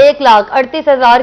1,38,000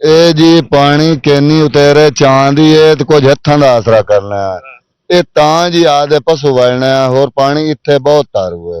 ਇਹ ਜੀ ਪਾਣੀ ਕੈਨੀ ਉਤੇਰੇ ਚਾਂਦੀ ਏ ਤੇ ਕੁਝ ਹੱਥਾਂ ਦਾ ਆਸਰਾ ਕਰਨਾ ਹੈ। ਇਹ ਤਾਂ ਜੀ ਆਦੇ ਪਸ਼ੂ ਵਾਲਣਾ ਹੈ। ਹੋਰ ਪਾਣੀ ਇੱਥੇ ਬਹੁਤ ਤਾਰੂ ਹੈ।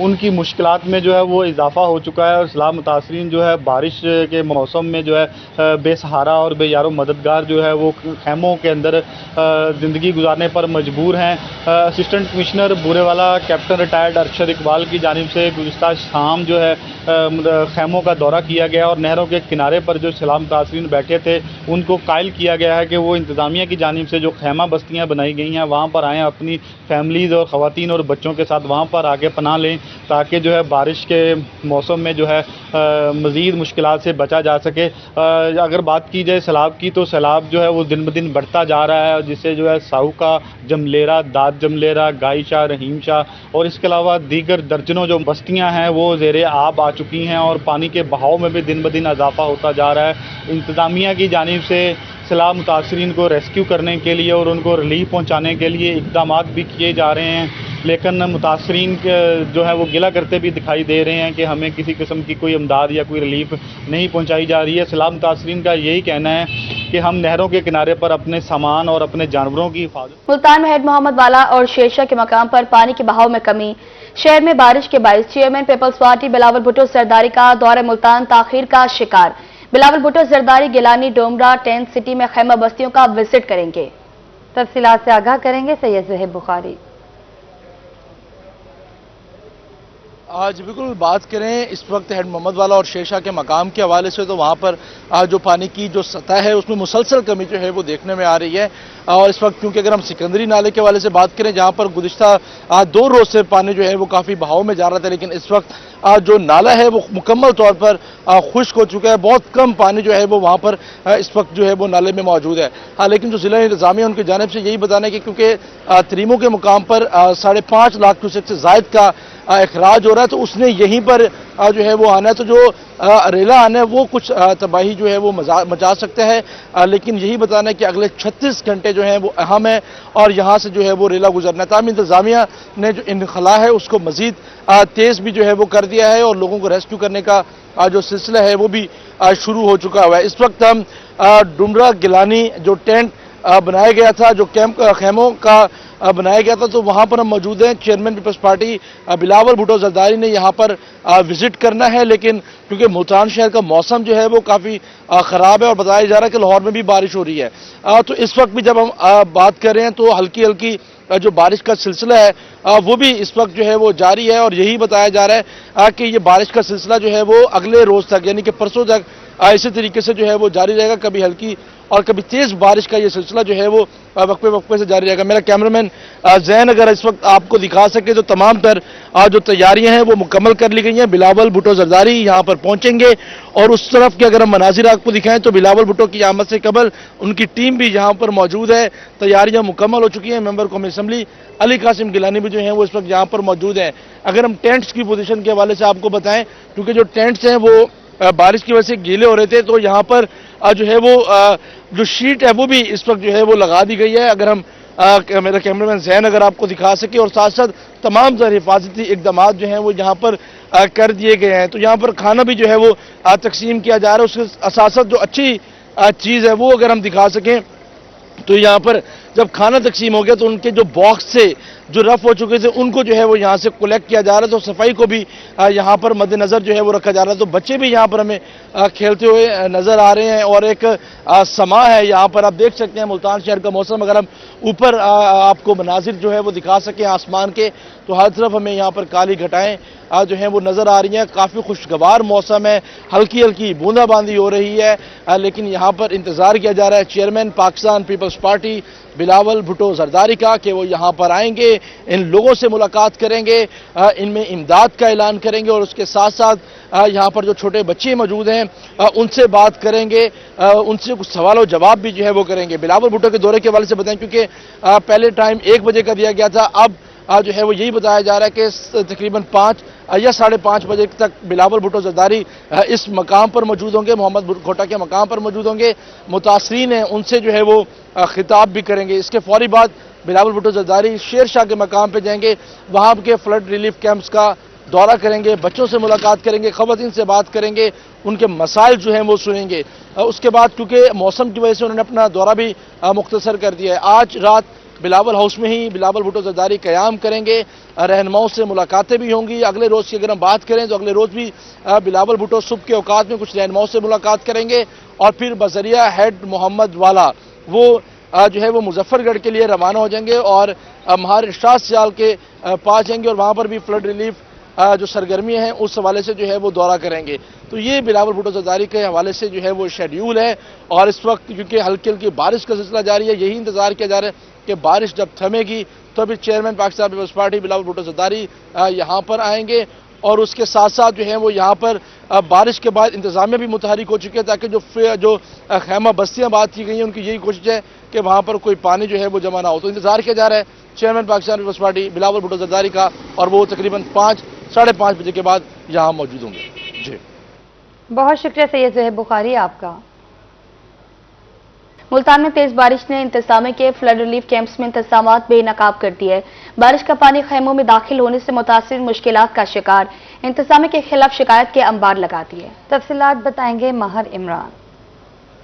ان کی مشکلات میں جو ہے وہ اضافہ ہو چکا ہے، اور سیلاب متاثرین جو ہے بارش کے موسم میں جو ہے بے سہارا اور بے یار و مددگار جو ہے وہ خیموں کے اندر زندگی گزارنے پر مجبور ہیں۔ اسسٹنٹ کمشنر بورے والا کیپٹن ریٹائرڈ ارشد اقبال کی جانب سے گزشتہ شام جو ہے خیموں کا دورہ کیا گیا، اور نہروں کے کنارے پر جو سیلاب متاثرین بیٹھے تھے ان کو قائل کیا گیا ہے کہ وہ انتظامیہ کی جانب سے جو خیمہ بستیاں بنائی گئی ہیں وہاں پر آئیں، اپنی فیملیز اور خواتین اور بچوں کے ساتھ وہاں پر آگے پناہ لیں، تاکہ جو ہے بارش کے موسم میں جو ہے مزید مشکلات سے بچا جا سکے۔ اگر بات کی جائے سیلاب کی، تو سیلاب جو ہے وہ دن بدن بڑھتا جا رہا ہے، جس سے جو ہے ساؤکا، جملیرا، داد جملیرا، گائی شاہ، رحیم شاہ اور اس کے علاوہ دیگر درجنوں جو بستیاں ہیں وہ زیر آب آ چکی ہیں، اور پانی کے بہاؤ میں بھی دن بدن اضافہ ہوتا جا رہا ہے۔ انتظامیہ کی جانب سے سیلاب متاثرین کو ریسکیو کرنے کے لیے اور ان کو ریلیف پہنچانے کے لیے اقدامات بھی کیے جا رہے ہیں، لیکن متاثرین جو ہے وہ گلہ کرتے بھی دکھائی دے رہے ہیں کہ ہمیں کسی قسم کی کوئی امداد یا کوئی ریلیف نہیں پہنچائی جا رہی ہے۔ سیلاب متاثرین کا یہی کہنا ہے کہ ہم نہروں کے کنارے پر اپنے سامان اور اپنے جانوروں کی حفاظت۔ ملتان میں ہیڈ محمد والا اور شیرشاہ کے مقام پر پانی کے بہاؤ میں کمی، شہر میں بارش کے باعث chairman peoples party Bilawal Bhutto Zardari کا دورہ ملتان تاخیر کا شکار۔ بلاول بھٹو زرداری گیلانی ڈومرا ٹینٹ سٹی میں خیمہ بستیوں کا وزٹ کریں گے۔ تفصیلات سے آگاہ کریں گے سید زہیب بخاری۔ آج بالکل بات کریں اس وقت ہیڈ محمد والا اور شیرشاہ کے مقام کے حوالے سے، تو وہاں پر جو پانی کی جو سطح ہے اس میں مسلسل کمی جو ہے وہ دیکھنے میں آ رہی ہے، اور اس وقت کیونکہ اگر ہم سکندری نالے کے حوالے سے بات کریں جہاں پر گزشتہ 2 روز سے پانی جو ہے وہ کافی بہاؤ میں جا رہا تھا، لیکن اس وقت جو نالا ہے وہ مکمل طور پر خشک ہو چکا ہے، بہت کم پانی جو ہے وہ وہاں پر اس وقت جو ہے وہ نالے میں موجود ہے۔ لیکن جو ضلع انتظامیہ ان کی جانب سے یہی بتانا ہے کہ کیونکہ تریمو کے مقام پر 5.5 لاکھ کیوسک سے زائد کا اخراج ہو رہا ہے، تو اس نے یہیں پر جو ہے وہ آنا ہے، تو جو ریلا آنا ہے وہ کچھ تباہی جو ہے وہ مچا سکتا ہے، لیکن یہی بتانا ہے کہ اگلے 36 گھنٹے جو ہیں وہ اہم ہے اور یہاں سے جو ہے وہ ریلا گزرنا ہے۔ تاہم انتظامیہ نے جو انخلا ہے اس کو مزید تیز بھی جو ہے وہ کر دیا ہے، اور لوگوں کو ریسکیو کرنے کا جو سلسلہ ہے وہ بھی شروع ہو چکا ہوا ہے۔ اس وقت ہم ڈومرا گیلانی جو ٹینٹ بنایا گیا تھا، جو خیموں کا بنایا گیا تھا، تو وہاں پر ہم موجود ہیں۔ Chairman peoples party Bilawal Bhutto Zardari نے یہاں پر وزٹ کرنا ہے، لیکن کیونکہ ملتان شہر کا موسم جو ہے وہ کافی خراب ہے اور بتایا جا رہا ہے کہ لاہور میں بھی بارش ہو رہی ہے، تو اس وقت بھی جب ہم بات کر رہے ہیں تو ہلکی ہلکی جو بارش کا سلسلہ ہے وہ بھی اس وقت جو ہے وہ جاری ہے، اور یہی بتایا جا رہا ہے کہ یہ بارش کا سلسلہ جو ہے وہ اگلے روز تک یعنی کہ پرسوں تک اسی طریقے سے جو ہے وہ جاری رہے گا، کبھی ہلکی اور کبھی تیز بارش کا یہ سلسلہ جو ہے وہ وقفے وقفے سے جاری رہے گا۔ میرا کیمرامین زین اگر اس وقت آپ کو دکھا سکے تو تمام تر جو تیاریاں ہیں وہ مکمل کر لی گئی ہیں۔ بلاول بھٹو زرداری یہاں پر پہنچیں گے، اور اس طرف کے اگر ہم مناظر آپ کو دکھائیں تو بلاول بھٹو کی آمد سے قبل ان کی ٹیم بھی یہاں پر موجود ہے، تیاریاں مکمل ہو چکی ہیں۔ ممبر قومی اسمبلی علی قاسم گیلانی بھی جو ہیں وہ اس وقت یہاں پر موجود ہیں۔ اگر ہم ٹینٹس کی پوزیشن کے حوالے سے آپ کو بتائیں، کیونکہ جو ٹینٹس ہیں وہ بارش کی وجہ سے گیلے ہو رہے تھے، تو یہاں پر جو ہے وہ جو شیٹ ہے وہ بھی اس وقت جو ہے وہ لگا دی گئی ہے۔ اگر ہم میرا کیمرامین زین اگر آپ کو دکھا سکے، اور ساتھ ساتھ تمام تر حفاظتی اقدامات جو ہیں وہ یہاں پر کر دیے گئے ہیں۔ تو یہاں پر کھانا بھی جو ہے وہ تقسیم کیا جا رہا ہے۔ اس کے ساتھ ساتھ جو اچھی چیز ہے وہ اگر ہم دکھا سکیں تو یہاں پر جب کھانا تقسیم ہو گیا تو ان کے جو باکس سے جو رف ہو چکے تھے ان کو جو ہے وہ یہاں سے کلیکٹ کیا جا رہا ہے، تو صفائی کو بھی یہاں پر مد نظر جو ہے وہ رکھا جا رہا ہے۔ تو بچے بھی یہاں پر ہمیں کھیلتے ہوئے نظر آ رہے ہیں، اور ایک سما ہے یہاں پر، آپ دیکھ سکتے ہیں ملتان شہر کا موسم۔ اگر ہم اوپر آپ کو مناظر جو ہے وہ دکھا سکیں آسمان کے، تو ہر طرف ہمیں یہاں پر کالی گھٹائیں جو ہیں وہ نظر آ رہی ہیں۔ کافی خوشگوار موسم ہے، ہلکی ہلکی بوندا باندی ہو رہی ہے، لیکن یہاں پر انتظار کیا جا رہا ہے chairman Pakistan peoples party Bilawal Bhutto Zardari کا کہ وہ یہاں پر آئیں گے، ان لوگوں سے ملاقات کریں گے، ان میں امداد کا اعلان کریں گے، اور اس کے ساتھ ساتھ یہاں پر جو چھوٹے بچے موجود ہیں ان سے بات کریں گے، ان سے کچھ سوال و جواب بھی جو ہے وہ کریں گے۔ بلاول بھٹو کے دورے کے حوالے سے بتائیں، کیونکہ پہلے ٹائم 1 بجے کا دیا گیا تھا، اب جو ہے وہ یہی بتایا جا رہا ہے کہ تقریباً 5 یا 5:30 بجے تک بلاول بھٹو زرداری اس مقام پر موجود ہوں گے، محمد کھوٹا کے مقام پر موجود ہوں گے، متاثرین ہیں ان سے جو ہے وہ خطاب بھی کریں گے۔ اس کے فوری بعد بلاول بھٹو زرداری شیر شاہ کے مقام پہ جائیں گے، وہاں کے فلڈ ریلیف کیمپس کا دورہ کریں گے، بچوں سے ملاقات کریں گے، خواتین سے بات کریں گے، ان کے مسائل جو ہیں وہ سنیں گے۔ اس کے بعد کیونکہ موسم کی وجہ سے انہوں نے اپنا دورہ بھی مختصر کر دیا ہے، آج رات بلاول ہاؤس میں ہی بلاول بھٹو زرداری قیام کریں گے. رہنماؤں سے ملاقاتیں بھی ہوں گی. اگلے روز کی اگر ہم بات کریں تو اگلے روز بھی بلاول بھٹو صبح کے اوقات میں کچھ رہنماؤں سے ملاقات کریں گے اور پھر بذریعہ ہیڈ محمد والا وہ جو ہے وہ مظفر گڑھ کے لیے روانہ ہو جائیں گے اور مہار ارشاد سیال کے پاس جائیں گے اور وہاں پر بھی فلڈ ریلیف جو سرگرمیاں ہیں اس حوالے سے جو ہے وہ دورہ کریں گے. تو یہ بلاول بھٹو زرداری کے حوالے سے جو ہے وہ شیڈیول ہے اور اس وقت کیونکہ ہلکی ہلکی بارش کا سلسلہ جاری ہے, یہی انتظار کیا جا رہا ہے کہ بارش جب تھمے گی تو پھر chairman Pakistan peoples party Bilawal Bhutto Zardari یہاں پر آئیں گے اور اس کے ساتھ ساتھ جو ہے وہ یہاں پر بارش کے بعد انتظامیہ بھی متحرک ہو چکے ہیں تاکہ جو خیمہ بستیاں بات کی گئی ہیں ان کی یہی کوشش ہے کہ وہاں پر کوئی پانی جو ہے وہ جمع نہ ہو. تو انتظار کیا جا رہا ہے chairman Pakistan peoples party Bilawal Bhutto Zardari کا اور وہ تقریباً 5-5:30 بجے کے بعد یہاں موجود ہوں گے. جی بہت شکریہ سید زہیب بخاری آپ کا. ملتان میں تیز بارش نے انتظامیہ کے فلڈ ریلیف کیمپس میں انتظامات بے نقاب کر دیے. بارش کا پانی خیموں میں داخل ہونے سے متاثرین مشکلات کا شکار. انتظامیہ کے خلاف شکایت کے انبار لگا دیے. تفصیلات بتائیں گے ماہر عمران.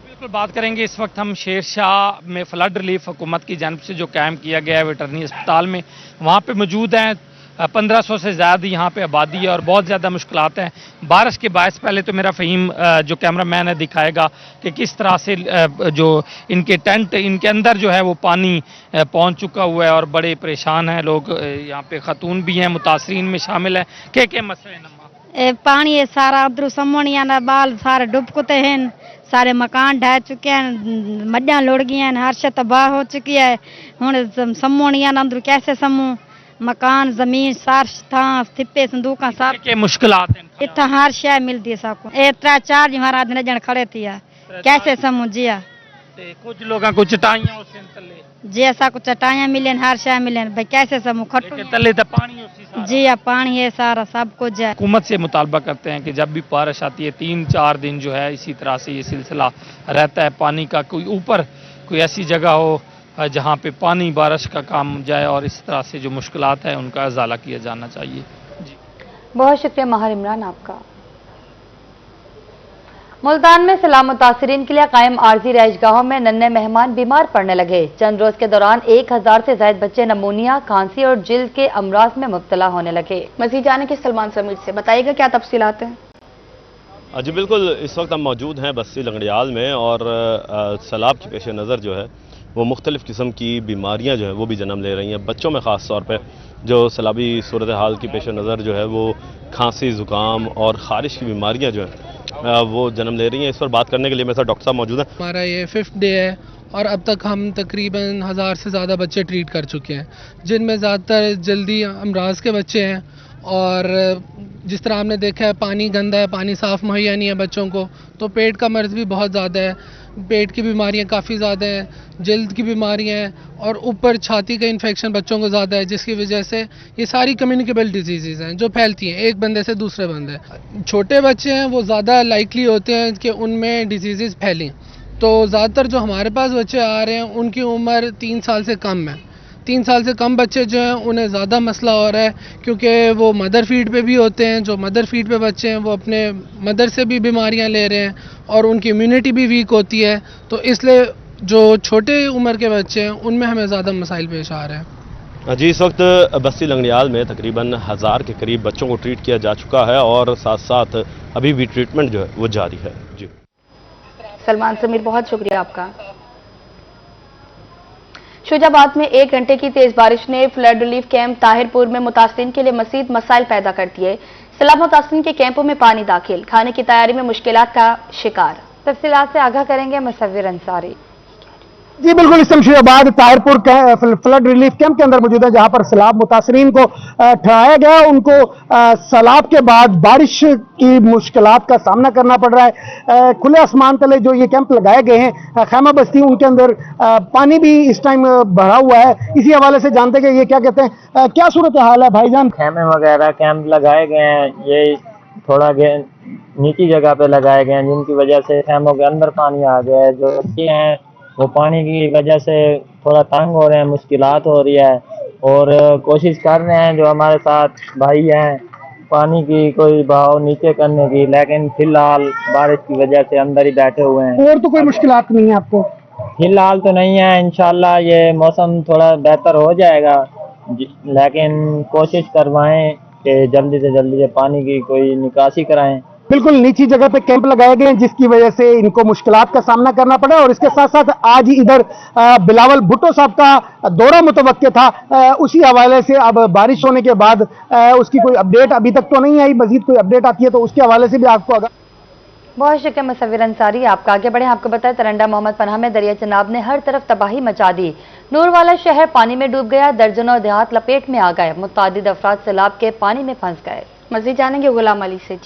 بالکل بات کریں گے. اس وقت ہم شیر شاہ میں فلڈ ریلیف حکومت کی جانب سے جو قائم کیا گیا ہے ویٹرنری اسپتال میں وہاں پہ موجود ہیں. 1500 سے زیادہ یہاں پہ آبادی ہے اور بہت زیادہ مشکلات ہیں بارش کے باعث. پہلے تو میرا فہیم جو کیمرہ مین ہے دکھائے گا کہ کس طرح سے جو ان کے ٹینٹ ان کے اندر جو ہے وہ پانی پہنچ چکا ہوا ہے اور بڑے پریشان ہیں لوگ. یہاں پہ خاتون بھی ہیں متاثرین میں شامل ہیں. کہ مسئلے نما پانی سارا ادھر سموڑیاں بال سارے ڈب کتے ہیں. سارے مکان ڈھہ چکے ہیں. مجھاں لڑ گئی ہیں. ہر شے تباہ ہو چکی ہے. ہوں سموڑیاں اندر کیسے سموں مکان زمین سار تھان تھپے صندوقاں سب کے مشکلات ہیں. اتنا ہر شے ملتی ہے سب کو. 3-4 جمہارا دن جن کھڑے تھی کیسے سموں جیا. کچھ لوگوں کو چٹائیاں اس تلے جی ایسا کچھ چٹائیاں ملیں ہر شے ملیں بھائی کیسے سموں کھٹو تلے تو پانی اسی جی پانی ہے سارا سب کچھ ہے. حکومت سے مطالبہ کرتے ہیں کہ جب بھی بارش آتی ہے 3-4 دن جو ہے اسی طرح سے یہ سلسلہ رہتا ہے پانی کا. کوئی اوپر کوئی ایسی جگہ ہو جہاں پہ پانی بارش کا کام جائے اور اس طرح سے جو مشکلات ہیں ان کا ازالہ کیا جانا چاہیے. جی بہت شکریہ ماہر عمران آپ کا. ملتان میں سیلاب متاثرین کے لیے قائم عارضی رہائش گاہوں میں ننھے مہمان بیمار پڑنے لگے. چند روز کے دوران 1000 سے زائد بچے نمونیا کھانسی اور جلد کے امراض میں مبتلا ہونے لگے. مزید جانے کے سلمان سمیر سے بتائیے گا کیا تفصیلات ہیں. جی بالکل اس وقت ہم موجود ہیں بستی لنگڑیال میں اور سیلاب کے پیش نظر جو ہے وہ مختلف قسم کی بیماریاں جو ہیں وہ بھی جنم لے رہی ہیں. بچوں میں خاص طور پہ جو سیلابی صورتحال کی پیش نظر جو ہے وہ کھانسی زکام اور خارش کی بیماریاں جو ہیں وہ جنم لے رہی ہیں. اس پر بات کرنے کے لیے میرے ساتھ ڈاکٹر صاحب موجود ہیں. ہمارا یہ 5th ڈے ہے اور اب تک ہم تقریباً 1000 سے زیادہ بچے ٹریٹ کر چکے ہیں جن میں زیادہ تر جلدی امراض کے بچے ہیں. اور جس طرح ہم نے دیکھا ہے پانی گندا ہے پانی صاف مہیا نہیں ہے بچوں کو تو پیٹ کا مرض بھی بہت زیادہ ہے. پیٹ کی بیماریاں کافی زیادہ ہیں جلد کی بیماریاں ہیں اور اوپر چھاتی کا انفیکشن بچوں کو زیادہ ہے جس کی وجہ سے یہ ساری کمیونیکیبل ڈیزیزز ہیں جو پھیلتی ہیں ایک بندے سے دوسرے بندے. چھوٹے بچے ہیں وہ زیادہ لائکلی ہوتے ہیں کہ ان میں ڈیزیزز پھیلیں. تو زیادہ تر جو ہمارے پاس بچے آ رہے ہیں ان کی عمر 3 سال سے کم ہے. 3 سال سے کم بچے جو ہیں انہیں زیادہ مسئلہ ہو رہا ہے کیونکہ وہ مدر فیڈ پہ بھی ہوتے ہیں. جو مدر فیڈ پہ بچے ہیں وہ اپنے مدر سے بھی بیماریاں لے رہے ہیں اور ان کی امیونٹی بھی ویک ہوتی ہے. تو اس لیے جو چھوٹے عمر کے بچے ہیں ان میں ہمیں زیادہ مسائل پیش آ رہے ہیں. جی اس وقت بستی لنگڑیال میں تقریباً 1000 کے قریب بچوں کو ٹریٹ کیا جا چکا ہے اور ساتھ ساتھ ابھی بھی ٹریٹمنٹ جو ہے وہ جاری ہے. جی سلمان سمیر بہت شکریہ آپ کا. شوجہ آباد میں 1 گھنٹے کی تیز بارش نے فلڈ ریلیف کیمپ طاہر پور میں متاثرین کے لیے مزید مسائل پیدا کر دیے. سیلاب متاثرین کے کیمپوں میں پانی داخل کھانے کی تیاری میں مشکلات کا شکار. تفصیلات سے آگاہ کریں گے مصور انصاری. جی بالکل اس شمشید آباد طاہر پور فلڈ ریلیف کیمپ کے اندر موجود ہے جہاں پر سیلاب متاثرین کو ٹھہرایا گیا. ان کو سیلاب کے بعد بارش کی مشکلات کا سامنا کرنا پڑ رہا ہے. کھلے آسمان تلے جو یہ کیمپ لگائے گئے ہیں خیمہ بستی ان کے اندر پانی بھی اس ٹائم بڑھا ہوا ہے. اسی حوالے سے جانتے کہ یہ کیا کہتے ہیں کیا صورتحال ہے بھائی جان. خیمے وغیرہ کیمپ لگائے گئے ہیں یہ تھوڑا نیچی جگہ پہ لگائے گئے ہیں جن کی وجہ سے خیموں کے اندر پانی آ گیا ہے. جو بچے ہیں وہ پانی کی وجہ سے تھوڑا تنگ ہو رہے ہیں مشکلات ہو رہی ہے اور کوشش کر رہے ہیں جو ہمارے ساتھ بھائی ہیں پانی کی کوئی بہاؤ نیچے کرنے کی لیکن فی الحال بارش کی وجہ سے اندر ہی بیٹھے ہوئے ہیں. اور تو کوئی مشکلات نہیں ہے آپ کو؟ فی الحال تو نہیں ہے، انشاءاللہ یہ موسم تھوڑا بہتر ہو جائے گا، لیکن کوشش کروائیں کہ جلدی سے جلدی سے پانی کی کوئی نکاسی کرائیں۔ بالکل نیچی جگہ پہ کیمپ لگائے گئے ہیں جس کی وجہ سے ان کو مشکلات کا سامنا کرنا پڑا، اور اس کے ساتھ ساتھ آج ہی ادھر بلاول بھٹو صاحب کا دورہ متوقع تھا، اسی حوالے سے اب بارش ہونے کے بعد اس کی کوئی اپڈیٹ ابھی تک تو نہیں آئی، مزید کوئی اپڈیٹ آتی ہے تو اس کے حوالے سے بھی آپ کو بہت شکریہ مصور انصاری، آپ کا آگے بڑھیں۔ آپ کو بتائیں ترنڈا محمد پناہ میں دریا چناب نے ہر طرف تباہی مچا دی، نور والا شہر پانی میں ڈوب گیا، درجنوں دیہات لپیٹ میں آ گئے، متعدد افراد سیلاب کے پانی میں پھنس گئے۔ مزید جانیں گے غلام علی سے۔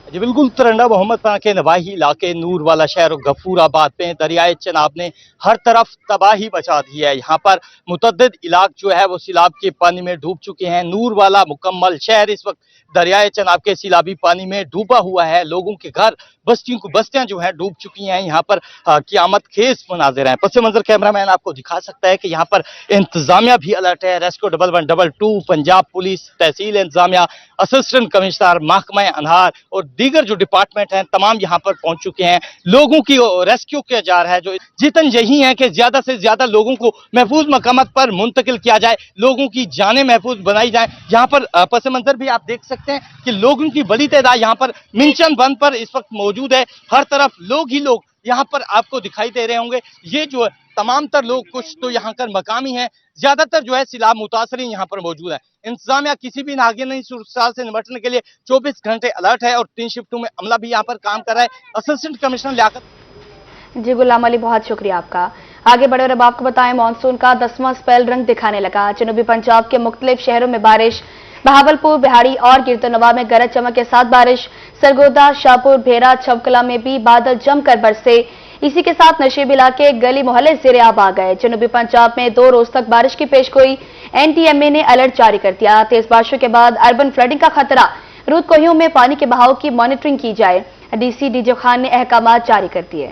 جی بالکل، ترنڈا محمد پناہ کے نواحی علاقے نور والا شہر اور غفور آباد میں دریائے چناب نے ہر طرف تباہی مچا دی ہے۔ یہاں پر متعدد علاقے جو ہے وہ سیلاب کے پانی میں ڈوب چکے ہیں۔ نور والا مکمل شہر اس وقت دریائے چناب کے سیلابی پانی میں ڈوبا ہوا ہے، لوگوں کے گھر بستیاں جو ہیں ڈوب چکی ہیں۔ یہاں پر قیامت خیز مناظر ہیں۔ پس منظر کیمرہ مین آپ کو دکھا سکتا ہے کہ یہاں پر انتظامیہ بھی الرٹ ہے، ریسکیو 1122 پنجاب پولیس، تحصیل انتظامیہ، اسسٹنٹ کمشنر، محکمہ انہار اور دیگر جو ڈپارٹمنٹ ہیں تمام یہاں پر پہنچ چکے ہیں۔ لوگوں کی ریسکیو کیا جا رہا ہے، جو جتن یہی ہے کہ زیادہ سے زیادہ لوگوں کو محفوظ مقامات پر منتقل کیا جائے، لوگوں کی جانیں محفوظ بنائی جائیں۔ یہاں پر پس منظر بھی آپ دیکھ سکتے ہیں کہ لوگوں کی بڑی تعداد یہاں پر منچن بند پر اس وقت موجود ہے، ہر طرف لوگ ہی لوگ یہاں پر آپ کو دکھائی دے رہے ہوں گے۔ یہ جو تمام تر لوگ کچھ تو یہاں کر مقامی ہیں، زیادہ تر جو ہے سیلاب متاثرین یہاں پر موجود ہیں۔ انتظامیہ کسی بھی ناگزیر صورتحال سے نمٹنے کے لیے 24 گھنٹے الرٹ ہے اور 3 شفٹوں میں عملہ بھی یہاں پر کام کر رہا ہے۔ اسسٹنٹ کمشنر لیاقت جی غلام علی، بہت شکریہ آپ کا۔ آگے بڑھے اور اب آپ کو بتائیں مانسون کا 10واں سپیل رنگ دکھانے لگا، جنوبی پنجاب کے مختلف شہروں میں بارش، بہاولپور، بہاڑی اور گردنوا میں گرج چمک کے ساتھ بارش، سرگودا، شاہپور، بھیرا، چھبکلا میں بھی بادل جم کر برسے۔ اسی کے ساتھ نشیب علاقے گلی محلے زیر آب آ گئے۔ جنوبی پنجاب میں 2 روز تک بارش کی پیشگوئی، NTMA نے الرٹ جاری کر دیا۔ تیز بارشوں کے بعد اربن فلڈنگ کا خطرہ، رود کوہیوں میں پانی کے بہاؤ کی مانیٹرنگ کی جائے، DC DJ خان نے احکامات جاری کر دیے۔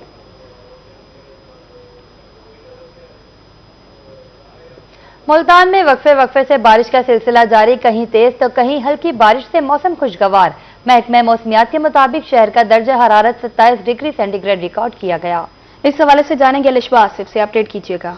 ملتان میں وقفے سے بارش کا سلسلہ جاری، کہیں تیز تو کہیں ہلکی بارش سے موسم خوشگوار۔ محکمہ موسمیات کے مطابق شہر کا درجہ حرارت 27 ڈگری سینٹی گریڈ ریکارڈ کیا گیا۔ اس حوالے سے جانیں گے الشبہ آصف سے، اپڈیٹ کیجیے گا۔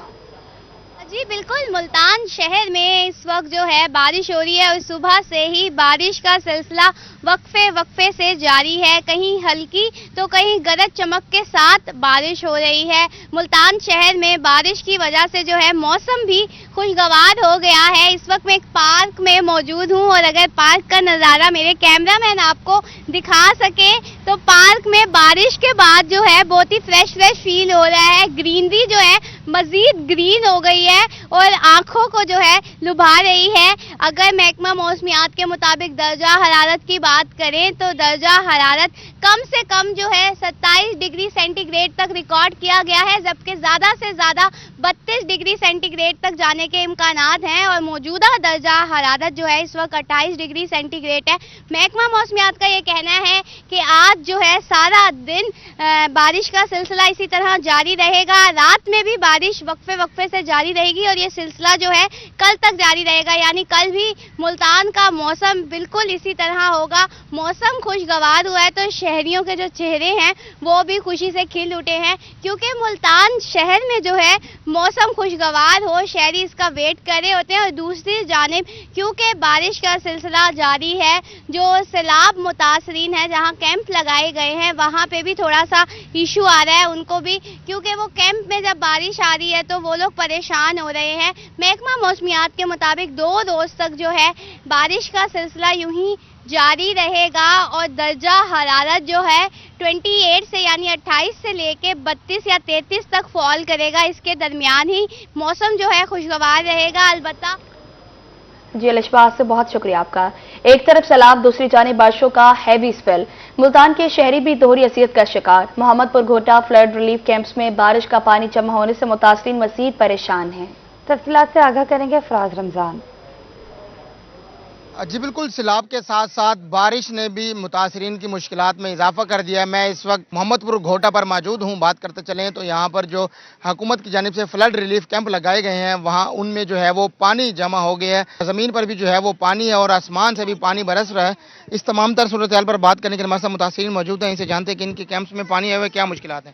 جی بالکل، ملتان شہر میں اس وقت جو ہے بارش ہو رہی ہے اور صبح سے ہی بارش کا سلسلہ وقفے سے جاری ہے، کہیں ہلکی تو کہیں گرج چمک کے ساتھ بارش ہو رہی ہے۔ ملتان شہر میں بارش کی وجہ سے جو ہے موسم بھی خوشگوار ہو گیا ہے۔ اس وقت میں ایک پارک میں موجود ہوں اور اگر پارک کا نظارہ میرے کیمرہ مین آپ کو دکھا سکے تو پارک میں بارش کے بعد جو ہے بہت ہی فریش فیل ہو رہا ہے، گرینری جو ہے مزید گرین ہو گئی ہے اور آنکھوں کو جو ہے لبھا رہی ہے۔ اگر محکمہ موسمیات کے مطابق درجہ حرارت کی بات کریں تو درجہ حرارت کم سے کم جو ہے 27 ڈگری سینٹی گریڈ تک ریکارڈ کیا گیا ہے، جبکہ زیادہ سے زیادہ 32 ڈگری سینٹی گریڈ تک جانے کے امکانات ہیں اور موجودہ درجہ حرارت جو ہے اس وقت 28 ڈگری سینٹی گریڈ ہے۔ محکمہ موسمیات کا یہ کہنا ہے کہ آج جو ہے سارا دن بارش کا سلسلہ اسی طرح جاری رہے گا، رات میں بھی بارش وقفے سے جاری رہے گی اور یہ سلسلہ جو ہے کل تک جاری رہے گا، یعنی کل بھی ملتان کا موسم بالکل اسی طرح ہوگا۔ موسم خوشگوار ہوا ہے تو شہریوں کے جو چہرے ہیں وہ بھی خوشی سے کھل اٹھے ہیں، کیونکہ ملتان شہر میں جو ہے موسم خوشگوار ہو شہری اس کا ویٹ کر رہے ہوتے ہیں، اور دوسری جانب کیونکہ بارش کا سلسلہ جاری ہے، جو سیلاب متاثرین ہیں جہاں کیمپ لگائے گئے ہیں وہاں پہ بھی تھوڑا سا ایشو آ رہا ہے ان کو بھی، کیونکہ وہ کیمپ میں جب بارش آ رہی ہے تو وہ لوگ پریشان ہو رہے ہیں۔ محکمہ موسمیات کے مطابق 2 روز تک جو ہے بارش کا سلسلہ یوں ہی جاری رہے گا اور درجہ حرارت جو ہے 28 سے یعنی 28 سے لے کے 32 یا 33 تک فال کرے گا، اس کے درمیان ہی موسم جو ہے خوشگوار رہے گا۔ البتہ جی الشبہ سے بہت شکریہ آپ کا۔ ایک طرف سیلاب، دوسری جانب بارشوں کا ہیوی اسپیل، ملتان کے شہری بھی دوہری اذیت کا شکار۔ محمد پور گھوٹا فلڈ ریلیف کیمپس میں بارش کا پانی جمع ہونے سے متاثرین مزید پریشان ہیں۔ تفصیلات سے آگاہ کریں گے فراز رمضان۔ جی بالکل، سیلاب کے ساتھ ساتھ بارش نے بھی متاثرین کی مشکلات میں اضافہ کر دیا ہے۔ میں اس وقت محمد پور گھوٹا پر موجود ہوں، بات کرتے چلیں تو یہاں پر جو حکومت کی جانب سے فلڈ ریلیف کیمپ لگائے گئے ہیں وہاں ان میں جو ہے وہ پانی جمع ہو گیا ہے، زمین پر بھی جو ہے وہ پانی ہے اور آسمان سے بھی پانی برس رہا ہے۔ اس تمام تر صورتحال پر بات کرنے کے لیے ہمارے ساتھ متاثرین موجود ہیں، ان سے جانتے ہیں کہ ان کے کیمپس میں پانی ہے وہ کیا مشکلات ہیں۔